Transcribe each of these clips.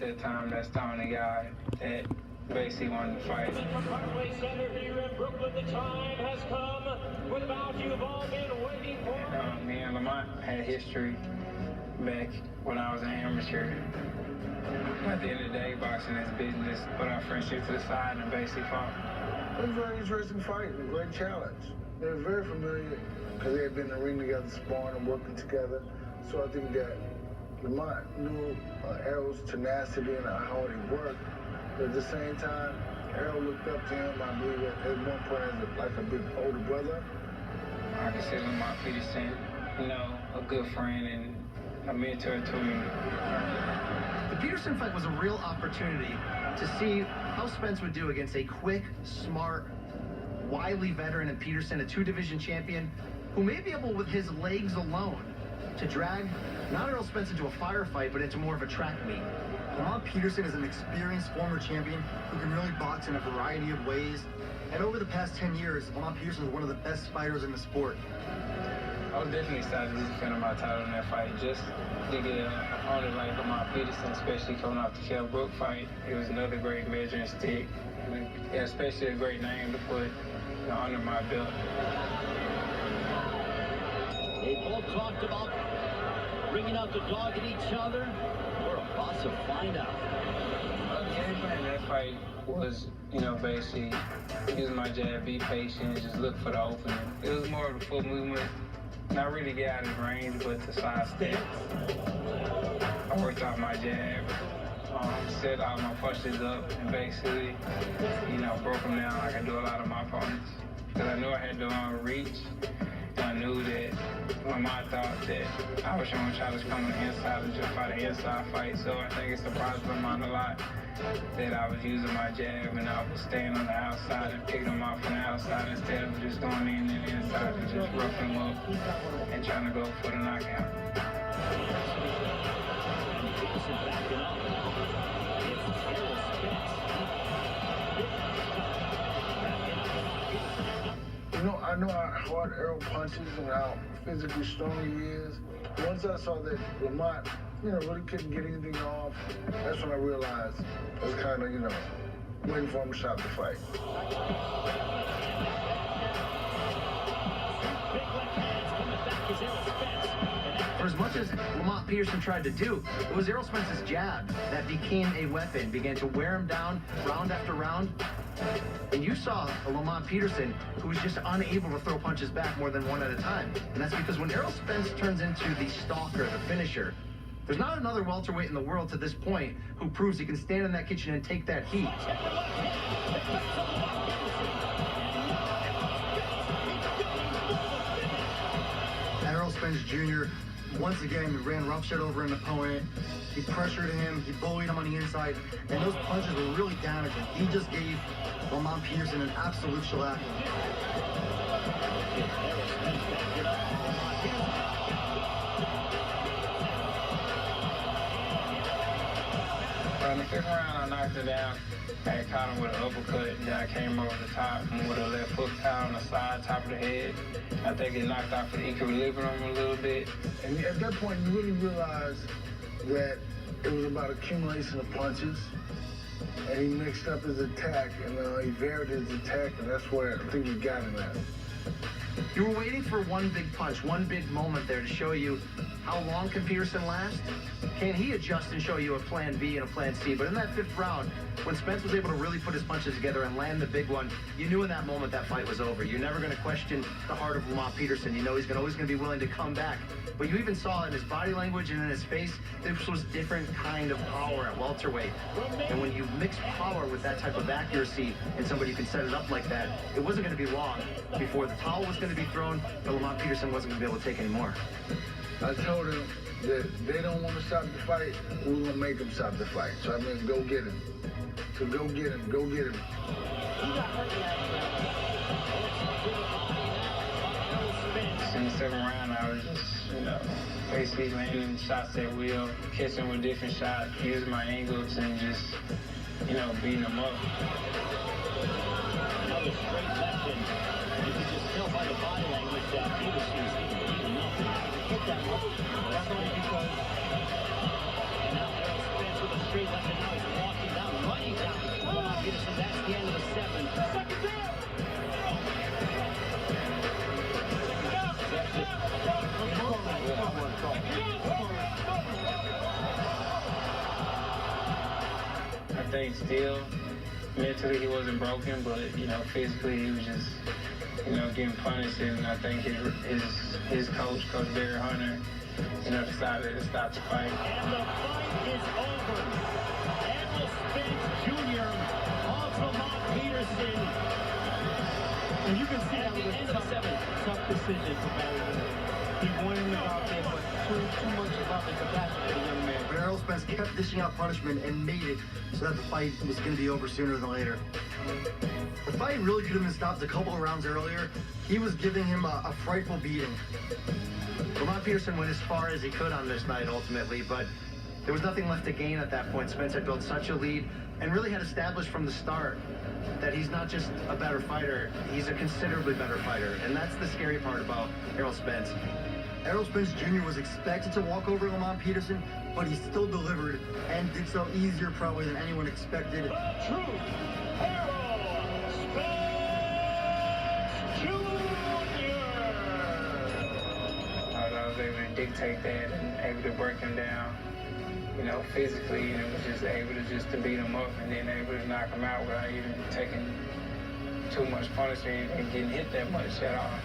that time, that's the only guy that basically wanted to fight. Broadway Center here in Brooklyn, the time has come for the bout you've all been waiting for. Me and Lamont had history back when I was an amateur. At the end of the day, boxing is business. Put our friendship to the side and basically fought. It was a very interesting fight, a great challenge. They were very familiar because they had been in the ring together, sparring and working together. So I think that Lamont knew Errol's tenacity and how hard he worked. But at the same time, Errol looked up to him, I believe, at one point as like a big older brother. I consider Lamont Peterson, a good friend and a mentor to me. The Peterson fight was a real opportunity to see how Spence would do against a quick, smart, wily veteran in Peterson, a two-division champion, who may be able, with his legs alone, to drag not Errol Spence into a firefight, but into more of a track meet. Lamont Peterson is an experienced former champion who can really box in a variety of ways. And over the past 10 years, Lamont Peterson is one of the best fighters in the sport. I was definitely excited to defend my title in that fight. Just to get an opponent like Lamont Peterson, especially coming off the Kell Brook fight, it was another great measuring stick. Especially a great name to put under my belt. They both talked about bringing out the dog at each other. We're about to find out. The game plan in that fight was, basically use my jab, be patient, just look for the opening. It was more of the full movement. Not really get out of range, but to sidestep. I worked off my jab, set all my punches up, and basically, broke them down like I do a lot of my opponents. Because I knew I had the long reach, and I knew that Lamont thought that I was showing Challenge coming on the inside and just fight an inside fight. So I think it surprised Lamont a lot that I was using my jab and I was staying on the outside and picking them off from the outside instead of just going in and inside and just roughing them up and trying to go for the knockout. I know how hard Errol punches and how physically strong he is. Once I saw that Lamont, really couldn't get anything off, that's when I realized I was kind of, waiting for him to stop the fight. For as much as Lamont Peterson tried to do, it was Errol Spence's jab that became a weapon, began to wear him down round after round. And you saw a Lamont Peterson who was just unable to throw punches back more than one at a time. And that's because when Errol Spence turns into the stalker, the finisher, there's not another welterweight in the world to this point who proves he can stand in that kitchen and take that heat. Errol Spence Jr., once again, he ran roughshod over an opponent. He pressured him, he bullied him on the inside, and those punches were really damaging. He just gave Lamont Peterson an absolute shellac. In the fifth round, I knocked it down. I had caught him with an uppercut, and then I came over the top and with a left hook tie on the side, top of the head. I think it knocked out for the equilibrium a little bit. And at that point, you really realized that it was about accumulation of punches, and he mixed up his attack, and he varied his attack, and that's where I think he got him at. You were waiting for one big punch, one big moment there to show you how long can Peterson last? Can he adjust and show you a plan B and a plan C? But in that fifth round, when Spence was able to really put his punches together and land the big one, you knew in that moment that fight was over. You're never going to question the heart of Lamont Peterson. You know he's always going to be willing to come back. But you even saw in his body language and in his face, this was different kind of power at welterweight. And when you mix power with that type of accuracy and somebody who can set it up like that, it wasn't going to be long before the towel was going to be thrown, but Lamont Peterson wasn't going to be able to take any more. I told him that they don't want to stop the fight, we're going to make them stop the fight. So I mean, go get him. So go get him, go get him. In the second round, I was just, basically landing shots at will, catching with different shots, using my angles and just, beating them up. Another straight left, and you can just tell by the body language that Peterson's even nothing. Hit that one. That's only because now Errol Spence with a straight left. think still, mentally he wasn't broken, but, you know, physically he was just, you know, getting punished. And I think his coach, Coach Barry Hunter, you know, decided to stop the fight. And the fight is over. Errol Spence Jr. off Lamont Peterson. And you can see At that the was end a of the seventh. tough decision for Barry Hunter. He wanted him out there, but too much about the capacity for the young man. But Errol Spence kept dishing out punishment and made it so that the fight was going to be over sooner than later. The fight really could have been stopped a couple of rounds earlier. He was giving him a frightful beating. Lamont Peterson went as far as he could on this night ultimately, but there was nothing left to gain at that point. Spence had built such a lead and really had established from the start that he's not just a better fighter, he's a considerably better fighter. And that's the scary part about Errol Spence. Errol Spence Jr. was expected to walk over Lamont Peterson, but he still delivered and did so easier probably than anyone expected. The truth, Errol Spence Jr. I was able to dictate that and able to break him down, you know, physically, and was just able to beat him up and then able to knock him out without even taking too much punishment and getting hit that much at all.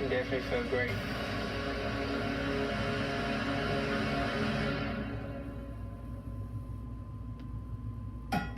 It definitely felt great.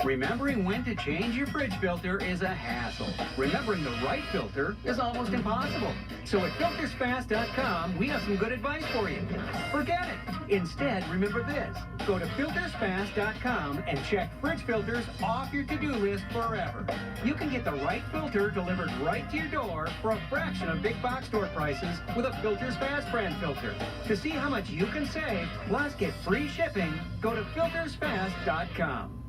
Remembering when to change your fridge filter is a hassle. Remembering the right filter is almost impossible. So at filtersfast.com, we have some good advice for you. Forget it. Instead, remember this. Go to filtersfast.com and check fridge filters off your to-do list forever. You can get the right filter delivered right to your door for a fraction of big box store prices with a Filters Fast brand filter. To see how much you can save, plus get free shipping, go to filtersfast.com.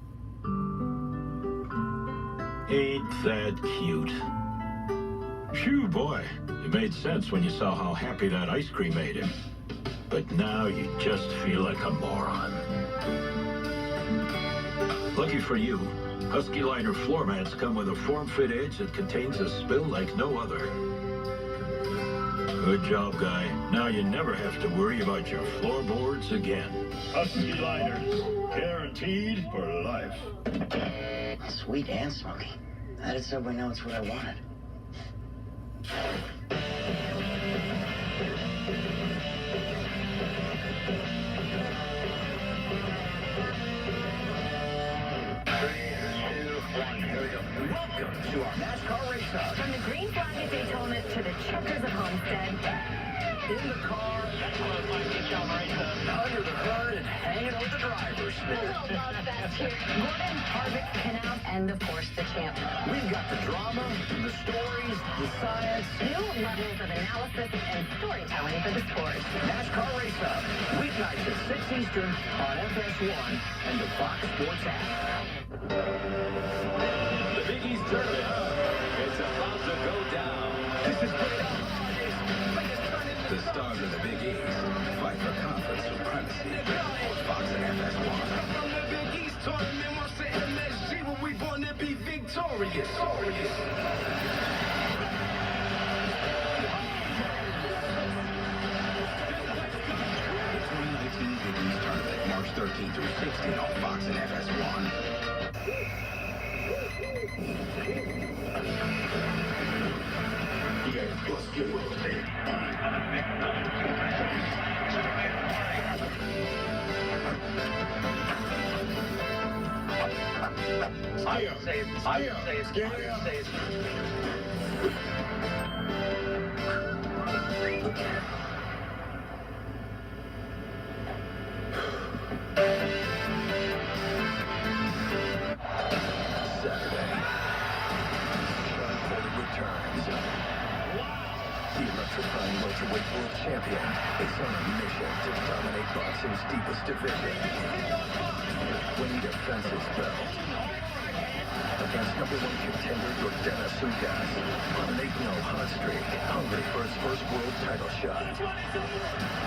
Ain't that cute? Phew, boy, it made sense when you saw how happy that ice cream made him. But now you just feel like a moron. Lucky for you, Husky Liner floor mats come with a form-fit edge that contains a spill like no other. Good job, guy. Now you never have to worry about your floorboards again. Husky Liners, guaranteed for life. Sweet and smoky. How did Subway know it's what I wanted? Welcome to our NASCAR race hub. From the green flag at Daytona to the checkers at Homestead. In the car, under the hood, and hanging with the drivers. Love fest here. Gordon, Harvick, Canal, and of course the champ. We've got the drama, the stories, the science. New levels of analysis and storytelling for the sport. NASCAR Race Hub, weeknights at 6 Eastern on FS1 and the Fox Sports app. The Big East tournament. It's about to go down. This is The stars of the Big East fight for conference supremacy on Fox and FS1. from the Big East tournament. Once the MSG, when we born to be victorious. The 2019 Big East tournament, March 13 through 16 on Fox and FS1. Electrifying welterweight world champion is on a mission to dominate boxing's deepest division. When he defends his belt against #1 contender Yordenis Ugas on an 8-0 hot streak, hungry for his first world title shot.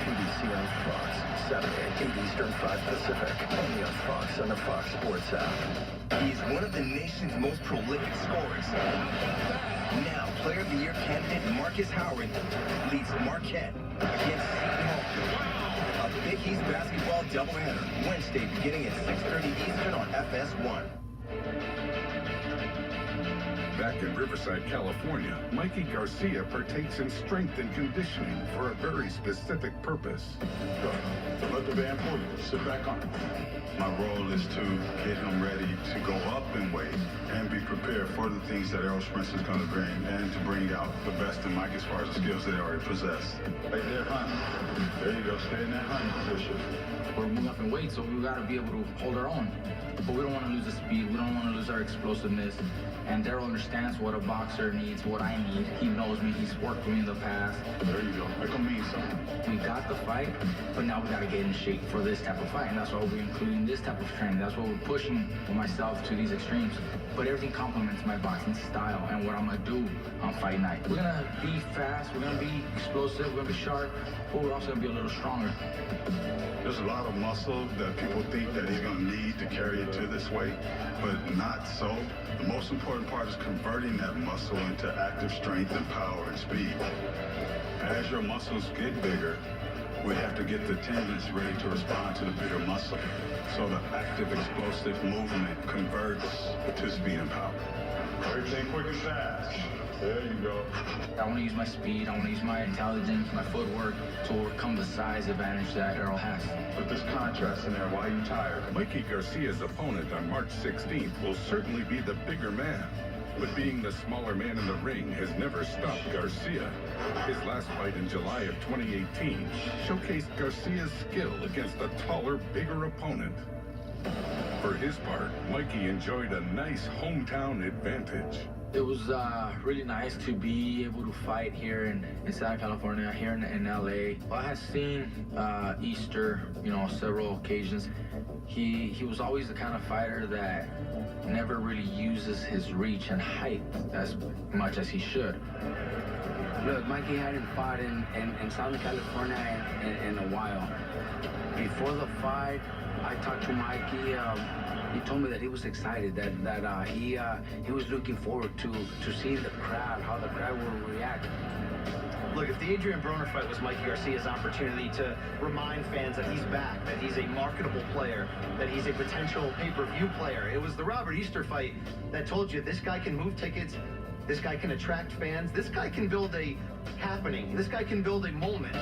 PBC on Fox, Saturday, 8 Eastern, 5 Pacific, only on Fox and the Fox Sports app. He's one of the nation's most prolific scorers. Now, Player of the Year candidate Marcus Howard leads Marquette against Seton Hall. A Big Keys basketball doubleheader, Wednesday beginning at 6:30 Eastern on FS1. Back in Riverside, California, Mikey Garcia partakes in strength and conditioning for a very specific purpose. Go. Let the band pull you. Sit back on it. My role is to get him ready to go up in weight and be prepared for the things that Errol Spence is going to bring, and to bring out the best in Mike as far as the skills they already possess. Right there, hunt. There you go. Stay in that hunting position. We're moving up in weight, so we got to be able to hold our own. But we don't want to lose the speed. We don't want to lose our explosiveness. And Errol understands what a boxer needs, what I need. He knows me. He's worked with me in the past. There you go. That can mean something. We got the fight, but now we got to get in shape for this type of fight. And that's why we're including this type of training. That's why we're pushing myself to these extremes. But everything complements my boxing style and what I'm going to do on fight night. We're going to be fast. We're going to be explosive. We're going to be sharp. But we're also going to be a little stronger. There's a lot of muscle that people think that he's going to need to carry it to this weight, but not so. The most important part is converting that muscle into active strength and power and speed. As your muscles get bigger, we have to get the tendons ready to respond to the bigger muscle. So the active, explosive movement converts to speed and power. Everything quick and fast. There you go. I want to use my speed. I want to use my intelligence, my footwork to overcome the size advantage that Errol has. Put this contrast in there. Why are you tired? Mikey Garcia's opponent on March 16th will certainly be the bigger man. But being the smaller man in the ring has never stopped Garcia. His last fight in July of 2018 showcased Garcia's skill against a taller, bigger opponent. For his part, Mikey enjoyed a nice hometown advantage. It was really nice to be able to fight here in Southern California, here in LA. I had seen Easter, several occasions. He was always the kind of fighter that never really uses his reach and height as much as he should. Look, Mikey hadn't fought in Southern California in a while. Before the fight, I talked to Mikey. He told me that he was excited, that he was looking forward to seeing the crowd, how the crowd will react. Look, if the Adrian Broner fight was Mikey Garcia's opportunity to remind fans that he's back, that he's a marketable player, that he's a potential pay-per-view player, it was the Robert Easter fight that told you this guy can move tickets, this guy can attract fans, this guy can build a happening, this guy can build a moment.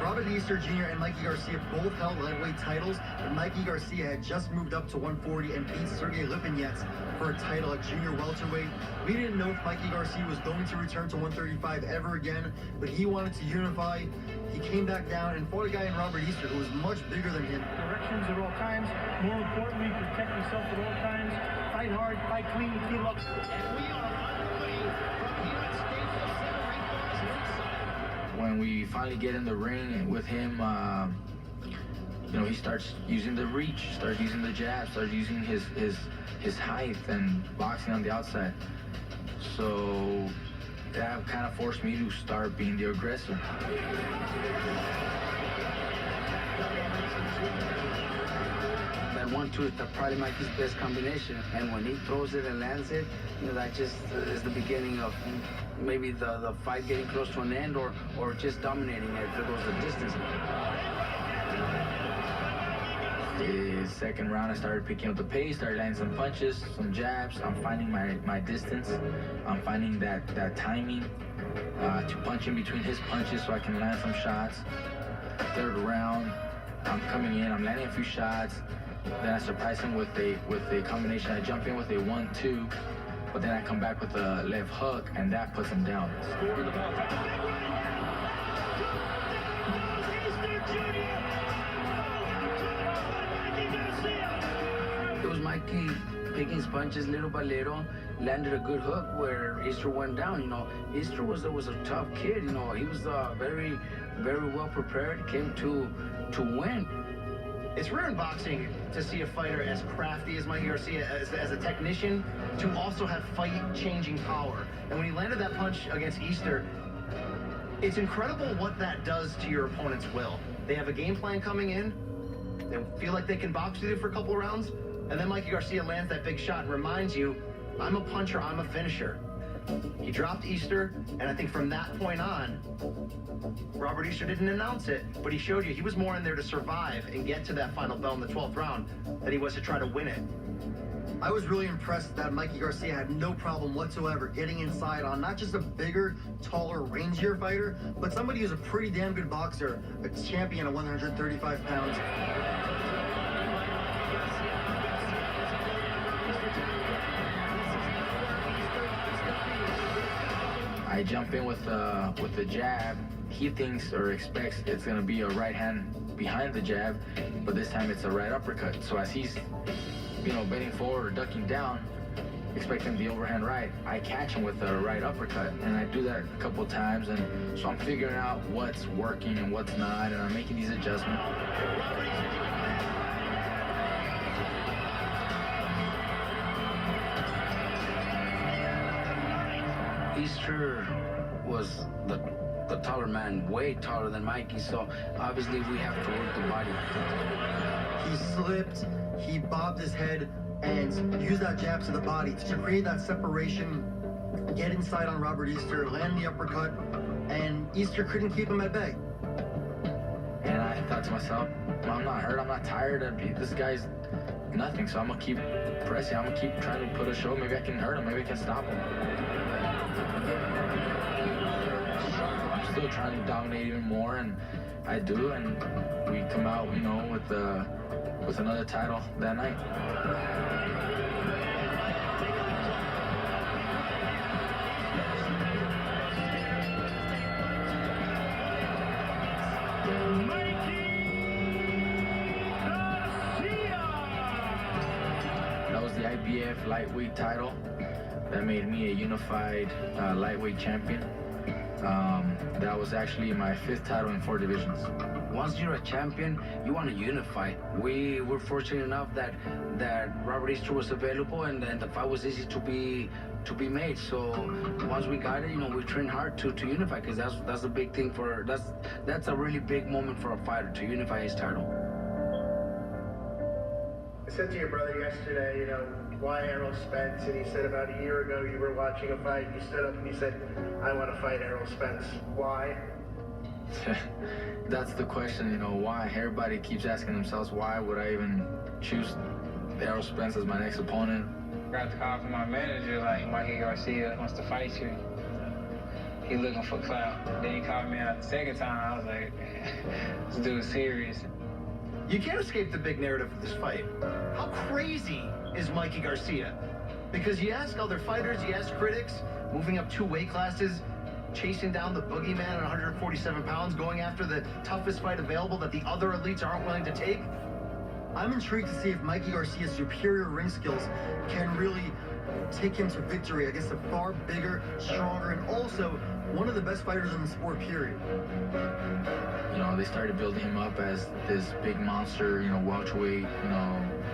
Robert Easter Jr. and Mikey Garcia both held lightweight titles, and Mikey Garcia had just moved up to 140 and beat Sergey Lipinets for a title at junior welterweight. We didn't know if Mikey Garcia was going to return to 135 ever again, but he wanted to unify. He came back down and fought a guy in Robert Easter who was much bigger than him. Directions at all times. More importantly, protect yourself at all times. Fight hard, fight clean, feel up. And we are underway from here at Statesville Center, ringside. When we finally get in the ring with him, he starts using the reach, starts using the jab, starts using his height and boxing on the outside. So that kind of forced me to start being the aggressor. That 1-2 is probably Mikey's best combination, and when he throws it and lands it, that just is the beginning of maybe the fight getting close to an end, or just dominating it if it goes the distance. The second round, I started picking up the pace, started landing some punches, some jabs. I'm finding my distance. I'm finding that timing to punch in between his punches so I can land some shots. Third round, I'm coming in, I'm landing a few shots. Then I surprise him with a combination. I jump in with a 1-2, but then I come back with a left hook, and that puts him down. It was Mikey picking his punches little by little, landed a good hook where Easter went down. Easter was a tough kid. He was very, very well prepared. Came to win. It's rare in boxing to see a fighter as crafty as Mikey Garcia, as a technician, to also have fight-changing power. And when he landed that punch against Easter, it's incredible what that does to your opponent's will. They have a game plan coming in, they feel like they can box with you for a couple of rounds, and then Mikey Garcia lands that big shot and reminds you, I'm a puncher, I'm a finisher. He dropped Easter, and I think from that point on, Robert Easter didn't announce it, but he showed you he was more in there to survive and get to that final bell in the 12th round than he was to try to win it. I was really impressed that Mikey Garcia had no problem whatsoever getting inside on not just a bigger, taller, rangier fighter, but somebody who's a pretty damn good boxer, a champion at 135 pounds. I jump in with the jab. He thinks or expects it's gonna be a right hand behind the jab, but this time it's a right uppercut. So as he's, bending forward or ducking down, expecting the overhand right, I catch him with a right uppercut, and I do that a couple times, and so I'm figuring out what's working and what's not, and I'm making these adjustments. Easter was the taller man, way taller than Mikey, so obviously we have to work the body. He slipped, he bobbed his head, and used that jab to the body to create that separation, get inside on Robert Easter, land the uppercut, and Easter couldn't keep him at bay. And I thought to myself, I'm not hurt, I'm not tired, this guy's nothing, so I'm gonna keep pressing, I'm gonna keep trying to put a show, maybe I can hurt him, maybe I can stop him. I'm still trying to dominate even more, and I do, and we come out, with another title that night. That was the IBF lightweight title. That made me a unified lightweight champion. That was actually my 5th title in 4 divisions. Once you're a champion, you want to unify. We were fortunate enough that Robert Easter was available, and then the fight was easy to be made. So once we got it, we trained hard to unify, because that's a big thing that's a really big moment for a fighter to unify his title. I said to your brother yesterday, why Errol Spence? And he said about a year ago you were watching a fight, you stood up and you said, I want to fight Errol Spence. Why? That's the question, why? Everybody keeps asking themselves, why would I even choose Errol Spence as my next opponent? Got the call from my manager, like, Mikey Garcia wants to fight you. He looking for clout. Then he called me out the second time. I was like, this dude is serious. You can't escape the big narrative of this fight. How crazy is Mikey Garcia? Because you ask other fighters, you ask critics, moving up 2 weight classes, chasing down the boogeyman at 147 pounds, going after the toughest fight available that the other elites aren't willing to take. I'm intrigued to see if Mikey Garcia's superior ring skills can really take him to victory against a far bigger, stronger, and also one of the best fighters in the sport, period. They started building him up as this big monster, welterweight,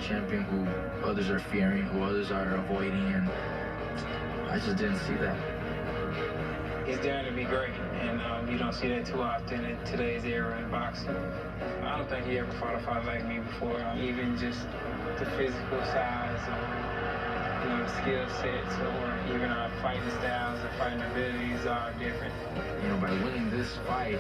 champion who others are fearing, who others are avoiding, and I just didn't see that. He's daring to be great, and you don't see that too often in today's era in boxing. I don't think he ever fought a fight like me before, even just the physical size or the skill sets or even our fighting styles and fighting abilities are different. By winning this fight,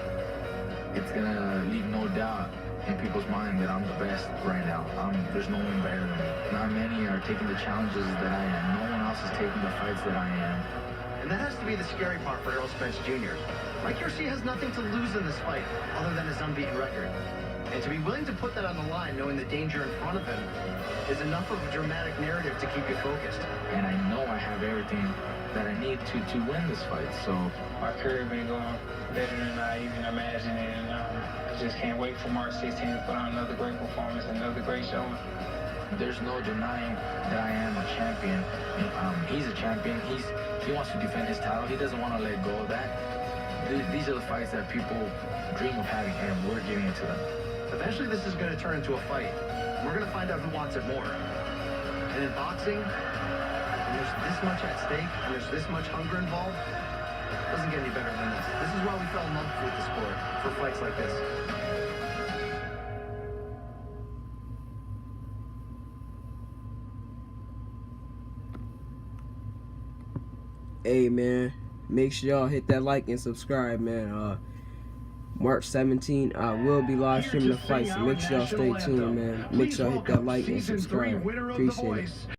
it's gonna leave no doubt in people's mind that I'm the best right now. There's no one better than me. Not many are taking the challenges that I am. No one else is taking the fights that I am. And that has to be the scary part for Errol Spence Jr. Mike Garcia has nothing to lose in this fight other than his unbeaten record. And to be willing to put that on the line, knowing the danger in front of him, is enough of a dramatic narrative to keep you focused. And I know I have everything that I need to win this fight, so... My career been going better than I even imagined, and I just can't wait for March 16th to put on another great performance, another great showing. There's no denying that I am a champion. He's a champion. He wants to defend his title. He doesn't want to let go of that. These are the fights that people dream of having, and we're giving it to them. Eventually, this is going to turn into a fight. We're going to find out who wants it more. And in boxing, when there's this much at stake, and there's this much hunger involved, it doesn't get any better than this. This is why we fell in love with the sport, for fights like this. Hey, man, make sure y'all hit that like and subscribe, man. March 17th, I will be live streaming the fight, so make sure y'all stay tuned, man. Make sure y'all hit that like and subscribe. Appreciate it.